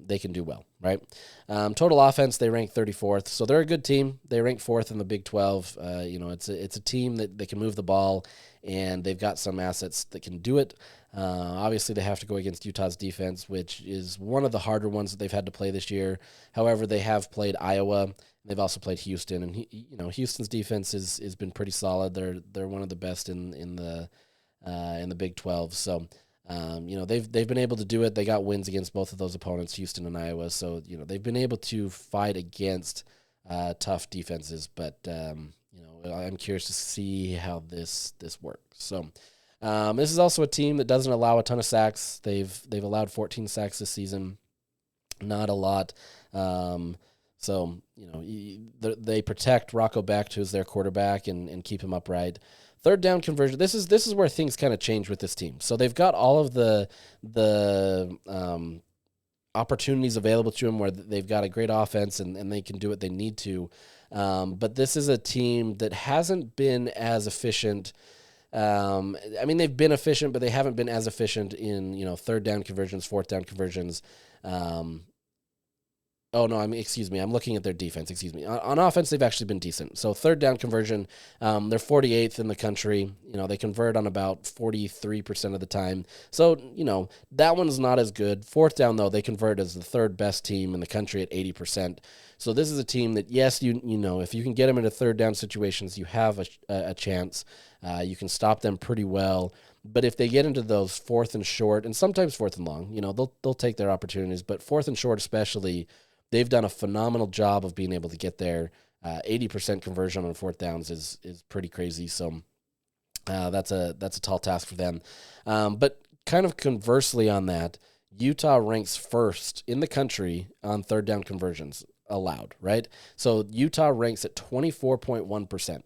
they can do well, right? Total offense, they rank 34th, so they're a good team. They rank 4th in the Big 12. It's a team that they can move the ball, and they've got some assets that can do it. Obviously, they have to go against Utah's defense, which is one of the harder ones that they've had to play this year. However, they have played Iowa. They've also played Houston, and Houston's defense has been pretty solid. They're one of the best in the Big 12. So, they've been able to do it. They got wins against both of those opponents, Houston and Iowa. So, they've been able to fight against tough defenses. But I'm curious to see how this works. So, this is also a team that doesn't allow a ton of sacks. They've allowed 14 sacks this season, not a lot. So, they protect Rocco Becht, who's their quarterback, and keep him upright. Third down conversion. This is where things kind of change with this team. So they've got all of the opportunities available to them where they've got a great offense and they can do what they need to. But this is a team that hasn't been as efficient. They've been efficient, but they haven't been as efficient in, third down conversions, fourth down conversions. Excuse me. I'm looking at their defense. Excuse me. On offense, they've actually been decent. So third down conversion, they're 48th in the country. They convert on about 43% of the time. So, that one's not as good. Fourth down, though, they convert as the third best team in the country at 80%. So this is a team that, yes, if you can get them into third down situations, you have a chance. You can stop them pretty well. But if they get into those fourth and short, and sometimes fourth and long, they'll take their opportunities. But fourth and short especially, they've done a phenomenal job of being able to get there. 80% conversion on fourth downs is pretty crazy. So that's a tall task for them. But kind of conversely on that, Utah ranks first in the country on third down conversions allowed, right? So Utah ranks at 24.1%.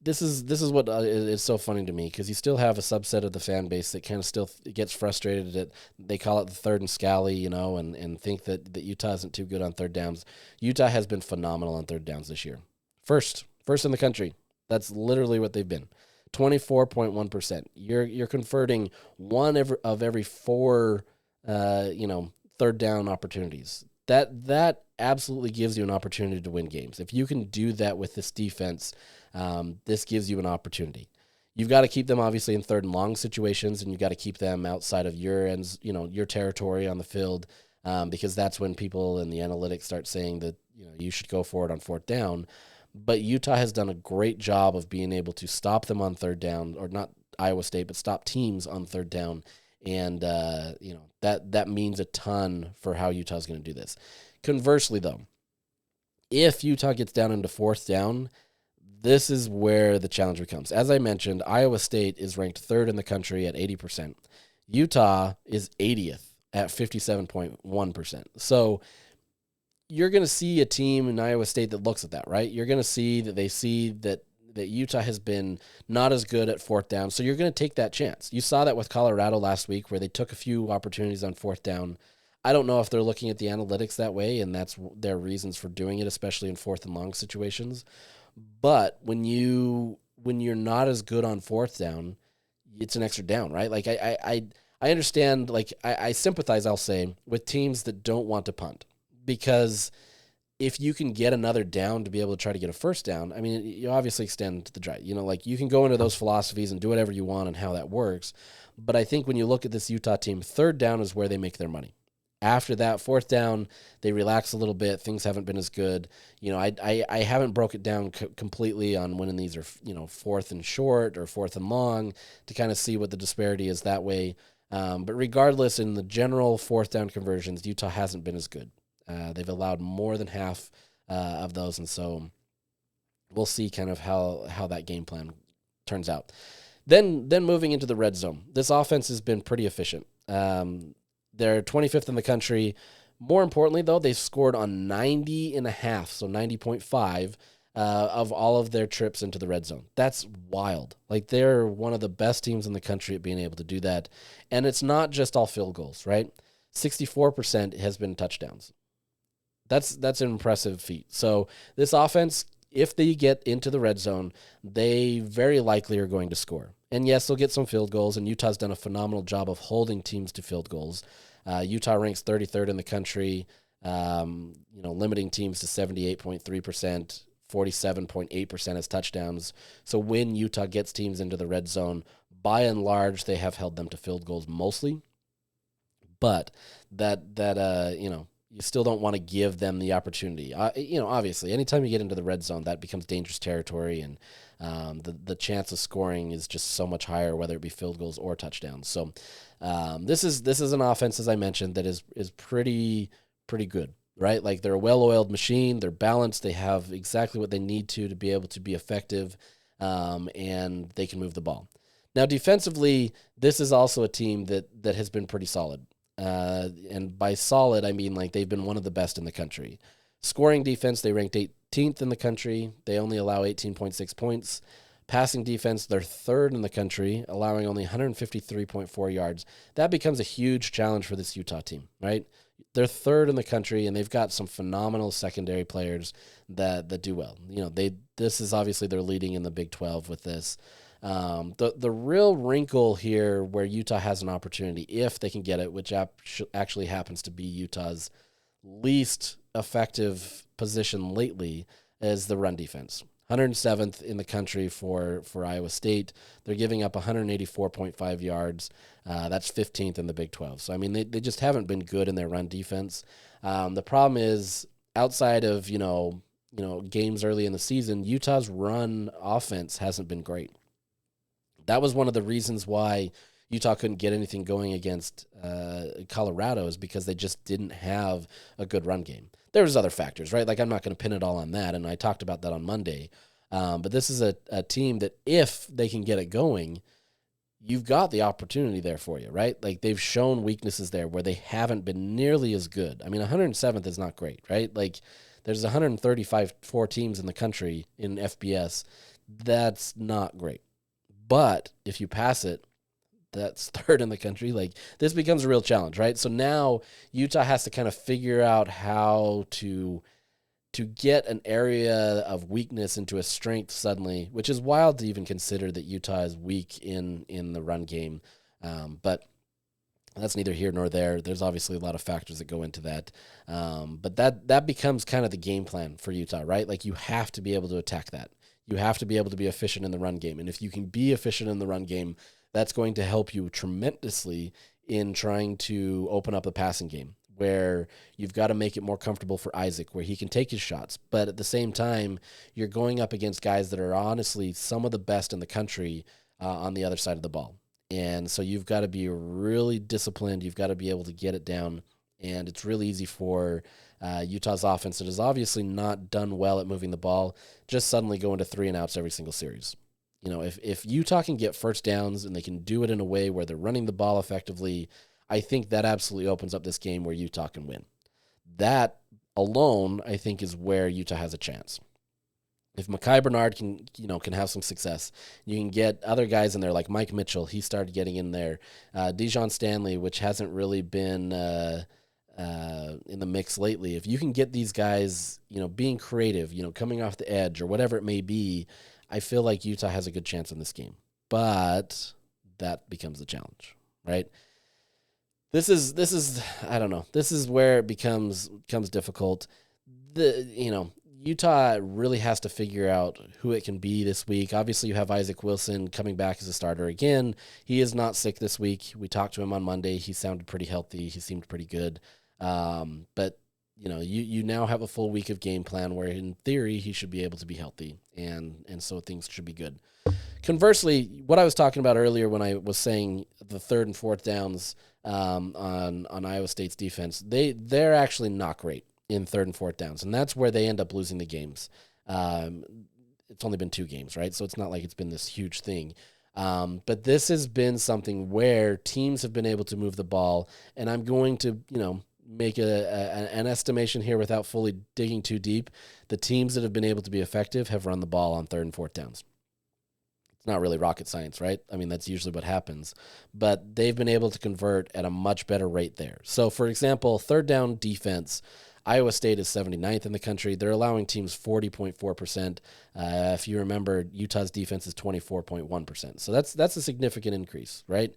This is what is so funny to me, because you still have a subset of the fan base that kind of still gets frustrated that they call it the third and scally, and think that Utah isn't too good on third downs. Utah has been phenomenal on third downs this year. First in the country. That's literally what they've been. 24.1%. You're converting one of every four third down opportunities. That absolutely gives you an opportunity to win games. If you can do that with this defense, this gives you an opportunity. You've got to keep them obviously in third and long situations, and you've got to keep them outside of your ends, your territory on the field, because that's when people in the analytics start saying that you should go for it on fourth down. But Utah has done a great job of being able to stop them on third down, or not Iowa State, but stop teams on third down. And, that means a ton for how Utah's going to do this. Conversely, though, if Utah gets down into fourth down, this is where the challenge becomes. As I mentioned, Iowa State is ranked third in the country at 80%. Utah is 80th at 57.1%. So you're going to see a team in Iowa State that looks at that, right? You're going to see that they see that Utah has been not as good at fourth down, so you're going to take that chance. You saw that with Colorado last week where they took a few opportunities on fourth down. I don't know if they're looking at the analytics that way, and that's their reasons for doing it, especially in fourth and long situations. But when you're not as good on fourth down, it's an extra down, right? Like I understand, like I sympathize, I'll say, with teams that don't want to punt, because if you can get another down to be able to try to get a first down, I mean, you obviously extend the drive. Like you can go into those philosophies and do whatever you want and how that works. But I think when you look at this Utah team, third down is where they make their money. After that, fourth down, they relax a little bit. Things haven't been as good. I haven't broke it down completely on when these are, fourth and short or fourth and long to kind of see what the disparity is that way. But regardless, in the general fourth down conversions, Utah hasn't been as good. They've allowed more than half of those, and so we'll see kind of how that game plan turns out. Then moving into the red zone, this offense has been pretty efficient. They're 25th in the country. More importantly, though, they've scored on 90.5, so 90.5 of all of their trips into the red zone. That's wild. Like, they're one of the best teams in the country at being able to do that. And it's not just all field goals, right? 64% has been touchdowns. That's an impressive feat. So this offense, if they get into the red zone, they very likely are going to score. And yes, they'll get some field goals, and Utah's done a phenomenal job of holding teams to field goals. Utah ranks 33rd in the country, limiting teams to 78.3%, 47.8% as touchdowns. So when Utah gets teams into the red zone, by and large, they have held them to field goals mostly. But you still don't want to give them the opportunity. Obviously, anytime you get into the red zone, that becomes dangerous territory, and the chance of scoring is just so much higher, whether it be field goals or touchdowns. So this is an offense, as I mentioned, that is pretty good, right? Like, they're a well-oiled machine. They're balanced. They have exactly what they need to be able to be effective, and they can move the ball. Now, defensively, this is also a team that has been pretty solid. And by solid, I mean, like, they've been one of the best in the country. Scoring defense, they ranked 18th in the country. They only allow 18.6 points. Passing defense, they're third in the country, allowing only 153.4 yards. That becomes a huge challenge for this Utah team, right? They're third in the country, and they've got some phenomenal secondary players that do well. This is obviously they're leading in the Big 12 with this. The real wrinkle here where Utah has an opportunity, if they can get it, which actually happens to be Utah's least effective position lately, is the run defense. 107th in the country for Iowa State. They're giving up 184.5 yards. That's 15th in the Big 12. So, I mean, they just haven't been good in their run defense. The problem is, outside of, games early in the season, Utah's run offense hasn't been great. That was one of the reasons why Utah couldn't get anything going against Colorado, is because they just didn't have a good run game. There was other factors, right? Like, I'm not going to pin it all on that, and I talked about that on Monday. But this is a team that, if they can get it going, you've got the opportunity there for you, right? Like, they've shown weaknesses there where they haven't been nearly as good. I mean, 107th is not great, right? Like, there's 4 teams in the country in FBS. That's not great. But if you pass it, that's third in the country. Like, this becomes a real challenge, right? So now Utah has to kind of figure out how to get an area of weakness into a strength suddenly, which is wild to even consider that Utah is weak in the run game. But that's neither here nor there. There's obviously a lot of factors that go into that. But that becomes kind of the game plan for Utah, right? Like, you have to be able to attack that. You have to be able to be efficient in the run game. And if you can be efficient in the run game, that's going to help you tremendously in trying to open up the passing game, where you've got to make it more comfortable for Isaac, where he can take his shots. But at the same time, you're going up against guys that are honestly some of the best in the country on the other side of the ball. And so you've got to be really disciplined. You've got to be able to get it down. And it's really easy for Utah's offense that has obviously not done well at moving the ball, just suddenly go into 3-and-outs every single series. You know, if Utah can get first downs and they can do it in a way where they're running the ball effectively, I think that absolutely opens up this game where Utah can win. That alone, I think, is where Utah has a chance. If Mekhi Bernard can have some success, you can get other guys in there like Mike Mitchell. He started getting in there. Dijon Stanley, which hasn't really been in the mix lately. If you can get these guys, being creative, coming off the edge or whatever it may be, I feel like Utah has a good chance in this game. But that becomes the challenge, right? This is I don't know. This is where it becomes difficult. Utah really has to figure out who it can be this week. Obviously, you have Isaac Wilson coming back as a starter again. He is not sick this week. We talked to him on Monday. He sounded pretty healthy. He seemed pretty good. But you now have a full week of game plan where in theory he should be able to be healthy, and so things should be good. Conversely, what I was talking about earlier when I was saying the 3rd and 4th downs on Iowa State's defense, they're actually not great in 3rd and 4th downs, and that's where they end up losing the games. It's only been 2 games, right? So it's not like it's been this huge thing. But this has been something where teams have been able to move the ball, and I'm going to, make an estimation here without fully digging too deep. The teams that have been able to be effective have run the ball on 3rd and 4th downs. It's not really rocket science, right? I mean, that's usually what happens. But they've been able to convert at a much better rate there. So, for example, 3rd down defense, Iowa State is 79th in the country. They're allowing teams 40.4%. If you remember, Utah's defense is 24.1%. So that's a significant increase, right?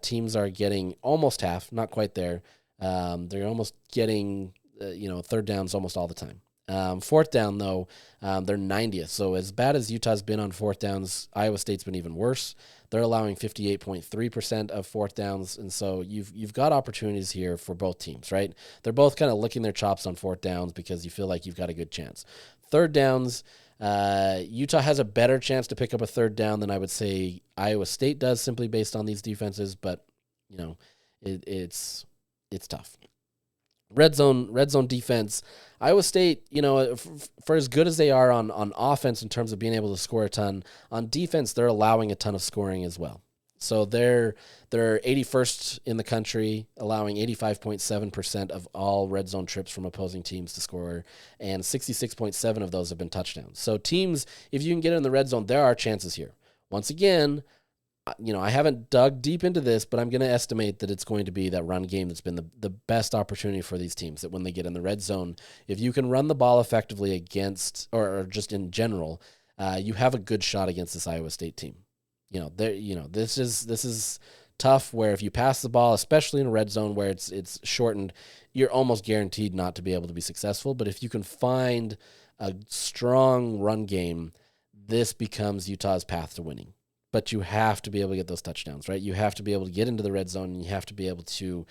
Teams are getting almost half, not quite there. They're almost getting, 3rd downs almost all the time. 4th down, though, they're 90th. So as bad as Utah's been on 4th downs, Iowa State's been even worse. They're allowing 58.3% of 4th downs, and so you've got opportunities here for both teams, right? They're both kind of licking their chops on 4th downs because you feel like you've got a good chance. 3rd downs, Utah has a better chance to pick up a 3rd down than I would say Iowa State does, simply based on these defenses, but it's tough. Red zone defense. Iowa State, for as good as they are on offense in terms of being able to score a ton, on defense they're allowing a ton of scoring as well. So they're 81st in the country, allowing 85.7% of all red zone trips from opposing teams to score, and 66.7 of those have been touchdowns. So teams, if you can get in the red zone, there are chances here. Once again, I haven't dug deep into this, but I'm going to estimate that it's going to be that run game that's been the best opportunity for these teams, that when they get in the red zone, if you can run the ball effectively against, or just in general, you have a good shot against this Iowa State team. This is tough, where if you pass the ball, especially in a red zone where it's shortened, you're almost guaranteed not to be able to be successful. But if you can find a strong run game, this becomes Utah's path to winning. But you have to be able to get those touchdowns, right? You have to be able to get into the red zone, and you have to be able to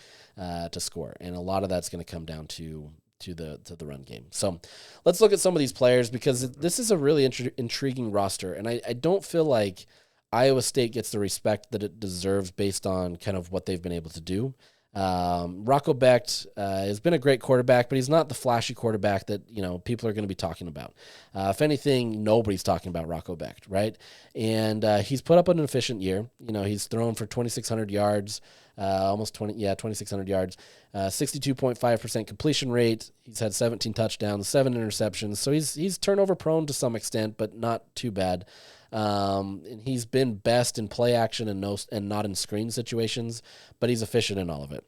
score. And a lot of that's going to come down to the run game. So let's look at some of these players, because this is a really intriguing roster. And I don't feel like Iowa State gets the respect that it deserves based on kind of what they've been able to do. Rocco Becht has been a great quarterback, but he's not the flashy quarterback that people are going to be talking about. If anything, nobody's talking about Rocco Becht, right? And he's put up an efficient year. He's thrown for 2,600 yards, 2,600 yards, 62.5% completion rate. He's had 17 touchdowns, 7 interceptions. So he's turnover prone to some extent, but not too bad. And he's been best in play action and not in screen situations, but he's efficient in all of it.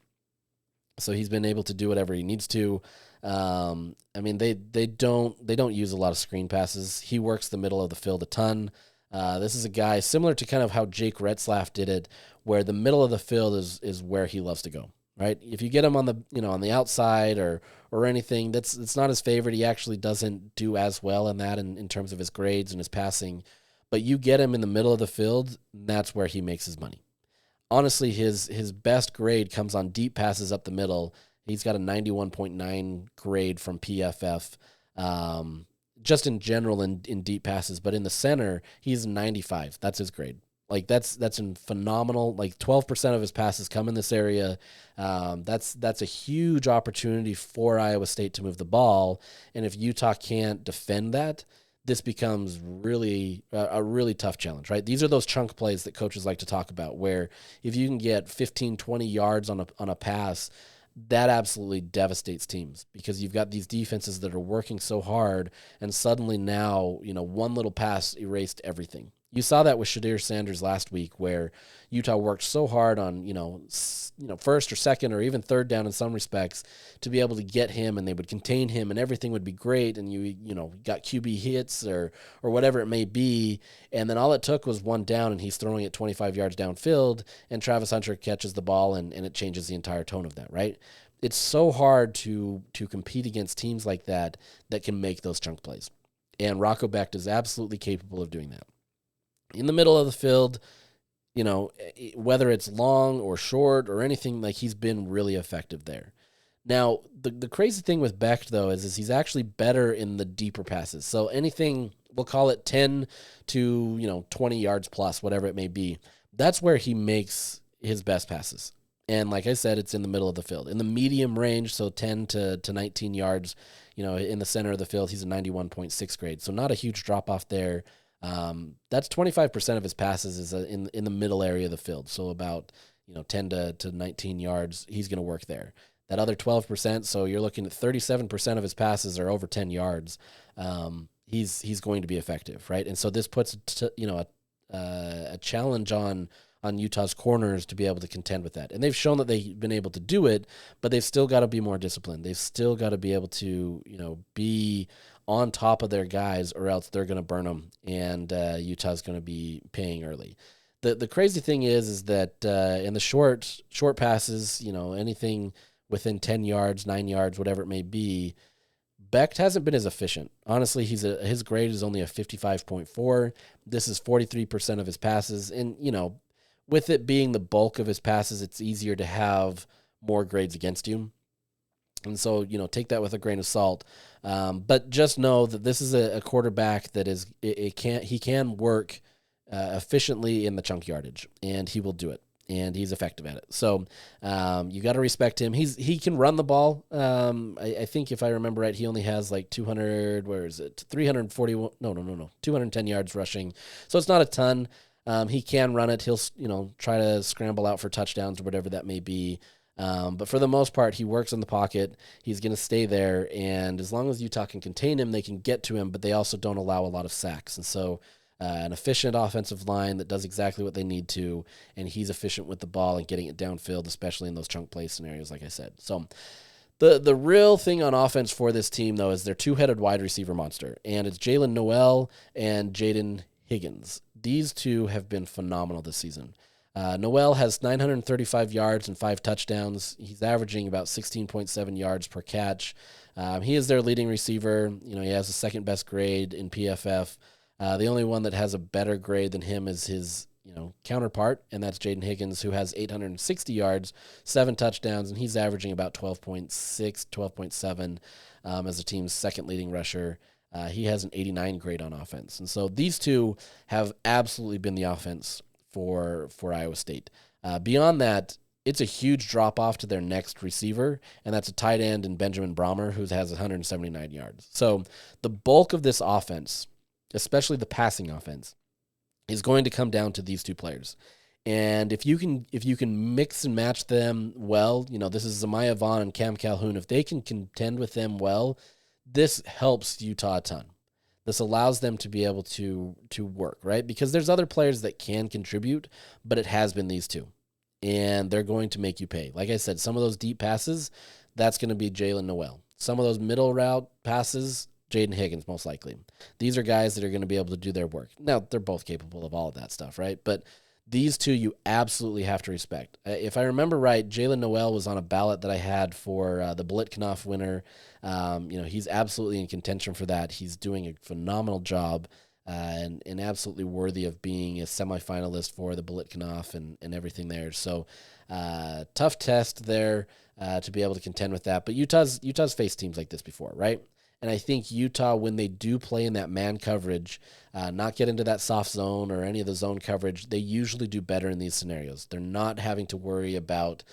So he's been able to do whatever he needs to. They don't use a lot of screen passes. He works the middle of the field a ton. This is a guy similar to kind of how Jake Retzlaff did it, where the middle of the field is where he loves to go. right? If you get him on the, on the outside or anything, it's not his favorite. He actually doesn't do as well in that in terms of his grades and his passing. But you get him in the middle of the field, that's where he makes his money. Honestly, his best grade comes on deep passes up the middle. He's got a 91.9 grade from PFF, just in general in deep passes. But in the center, he's 95. That's his grade. Like that's phenomenal. Like 12% of his passes come in this area. That's a huge opportunity for Iowa State to move the ball. And if Utah can't defend that, this becomes really a really tough challenge, right? These are those chunk plays that coaches like to talk about, where if you can get 15, 20 yards on a pass, that absolutely devastates teams, because you've got these defenses that are working so hard, and suddenly now, one little pass erased everything. You saw that with Shadir Sanders last week, where Utah worked so hard on, first or second or even third down in some respects to be able to get him, and they would contain him and everything would be great. And you got QB hits or whatever it may be. And then all it took was one down and he's throwing it 25 yards downfield, and Travis Hunter catches the ball and it changes the entire tone of that, right? It's so hard to compete against teams like that can make those chunk plays. And Rocco Becht is absolutely capable of doing that. In the middle of the field, whether it's long or short or anything, like, he's been really effective there. Now, the crazy thing with Becht, though, is he's actually better in the deeper passes. So anything, we'll call it 10 to 20 yards plus, whatever it may be, that's where he makes his best passes. And like I said, it's in the middle of the field. In the medium range, so 10 to 19 yards, in the center of the field, he's a 91.6 grade. So not a huge drop-off there. That's 25% of his passes is in the middle area of the field. So about 10 to 19 yards, he's going to work there. That other 12%, so you're looking at 37% of his passes are over 10 yards. He's going to be effective, right? And so this puts a challenge on Utah's corners to be able to contend with that. And they've shown that they've been able to do it, but they've still got to be more disciplined. They've still got to be able to be on top of their guys, or else they're going to burn them, and Utah's going to be paying early. The crazy thing is that in the short passes, anything within 10 yards, 9 yards, whatever it may be, Becht hasn't been as efficient. Honestly, his grade is only a 55.4. This is 43% of his passes, and with it being the bulk of his passes, it's easier to have more grades against you. And so, take that with a grain of salt. But just know that this is a quarterback that he can work efficiently in the chunk yardage, and he will do it, and he's effective at it. So you got to respect him. He can run the ball. I think if I remember right, he only has like 210 yards rushing. So it's not a ton. He can run it. He'll try to scramble out for touchdowns or whatever that may be. But for the most part, he works in the pocket. He's going to stay there, and as long as Utah can contain him, they can get to him, but they also don't allow a lot of sacks. And so an efficient offensive line that does exactly what they need to, and he's efficient with the ball and getting it downfield, especially in those chunk play scenarios, like I said. So the real thing on offense for this team, though, is their two-headed wide receiver monster, and it's Jalen Noel and Jaden Higgins. These two have been phenomenal this season. Noel has 935 yards and 5 touchdowns. He's averaging about 16.7 yards per catch. He is their leading receiver. He has the second best grade in PFF. The only one that has a better grade than him is his counterpart, and that's Jaden Higgins, who has 860 yards, 7 touchdowns, and he's averaging about 12.6, 12.7 as the team's second leading rusher. He has an 89 grade on offense. And so these two have absolutely been the offense for Iowa State. Beyond that, it's a huge drop-off to their next receiver, and that's a tight end in Benjamin Brahmer, who has 179 yards. So the bulk of this offense, especially the passing offense, is going to come down to these two players. And if you can mix and match them well, this is Zamaya Vaughn and Cam Calhoun, if they can contend with them well, this helps Utah a ton. This allows them to be able to work, right? Because there's other players that can contribute, but it has been these two. And they're going to make you pay. Like I said, some of those deep passes, that's going to be Jalen Noel. Some of those middle route passes, Jaden Higgins, most likely. These are guys that are going to be able to do their work. Now, they're both capable of all of that stuff, right? But These two you absolutely have to respect. If I remember right, Jalen Noel was on a ballot that I had for the Blitknoff winner. He's absolutely in contention for that. He's doing a phenomenal job and absolutely worthy of being a semifinalist for the Blitknoff and everything there. So tough test there to be able to contend with that. But Utah's faced teams like this before, right? And I think Utah, when they do play in that man coverage, not get into that soft zone or any of the zone coverage, they usually do better in these scenarios. They're not having to worry about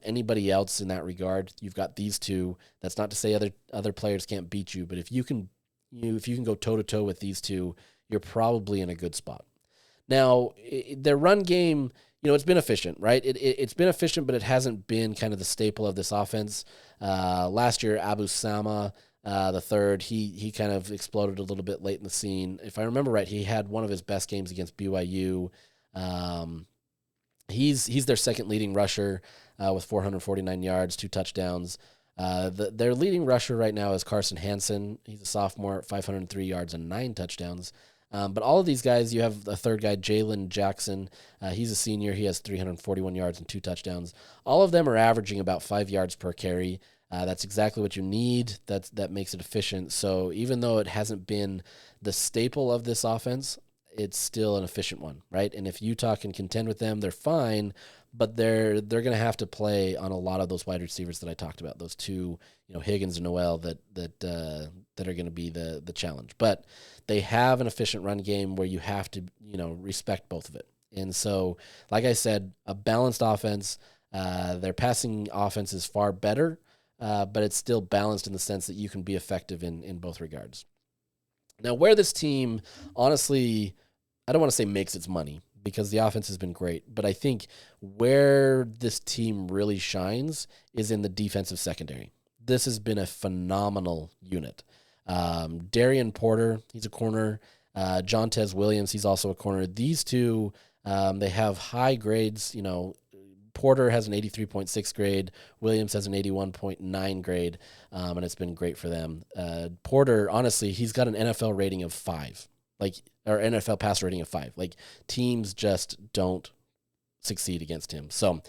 anybody else in that regard. You've got these two. That's not to say other players can't beat you, but if you can go toe-to-toe with these two, you're probably in a good spot. Now, their run game, it's been efficient, right? It's been efficient, but it hasn't been kind of the staple of this offense. Last year, Abu Sama, the third, he kind of exploded a little bit late in the scene. If I remember right, he had one of his best games against BYU. He's their second leading rusher with 449 yards, 2 touchdowns. Their leading rusher right now is Carson Hansen. He's a sophomore at 503 yards and 9 touchdowns. But all of these guys, you have a third guy, Jalen Jackson. He's a senior. He has 341 yards and 2 touchdowns. All of them are averaging about 5 yards per carry. That's exactly what you need. That makes it efficient. So even though it hasn't been the staple of this offense, it's still an efficient one, right? And if Utah can contend with them, they're fine, but they're going to have to play on a lot of those wide receivers that I talked about, those two, Higgins and Noel that are going to be the challenge. But they have an efficient run game where you have to, respect both of it. And so, like I said, a balanced offense. Their passing offense is far better, but it's still balanced in the sense that you can be effective in both regards. Now, where this team, honestly, I don't want to say makes its money because the offense has been great, but I think where this team really shines is in the defensive secondary. This has been a phenomenal unit. Darian Porter, he's a corner. Jontez Williams, he's also a corner. These two, they have high grades. Porter has an 83.6 grade. Williams has an 81.9 grade, and it's been great for them. Porter, honestly, he's got an NFL rating of 5, or NFL pass rating of 5. Teams just don't succeed against him. So,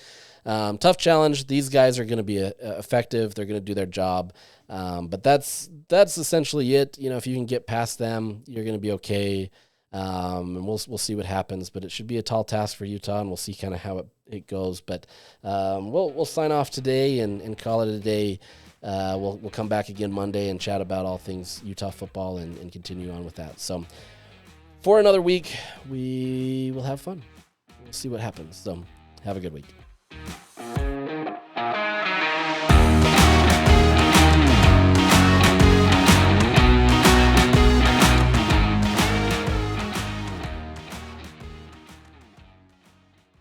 tough challenge. These guys are going to be effective. They're going to do their job. But that's essentially it. If you can get past them, you're going to be okay. And we'll see what happens, but it should be a tall task for Utah, and we'll see kind of how it goes. But we'll sign off today and call it a day. We'll come back again Monday and chat about all things Utah football and continue on with that. So for another week, we will have fun. We'll see what happens. So have a good week.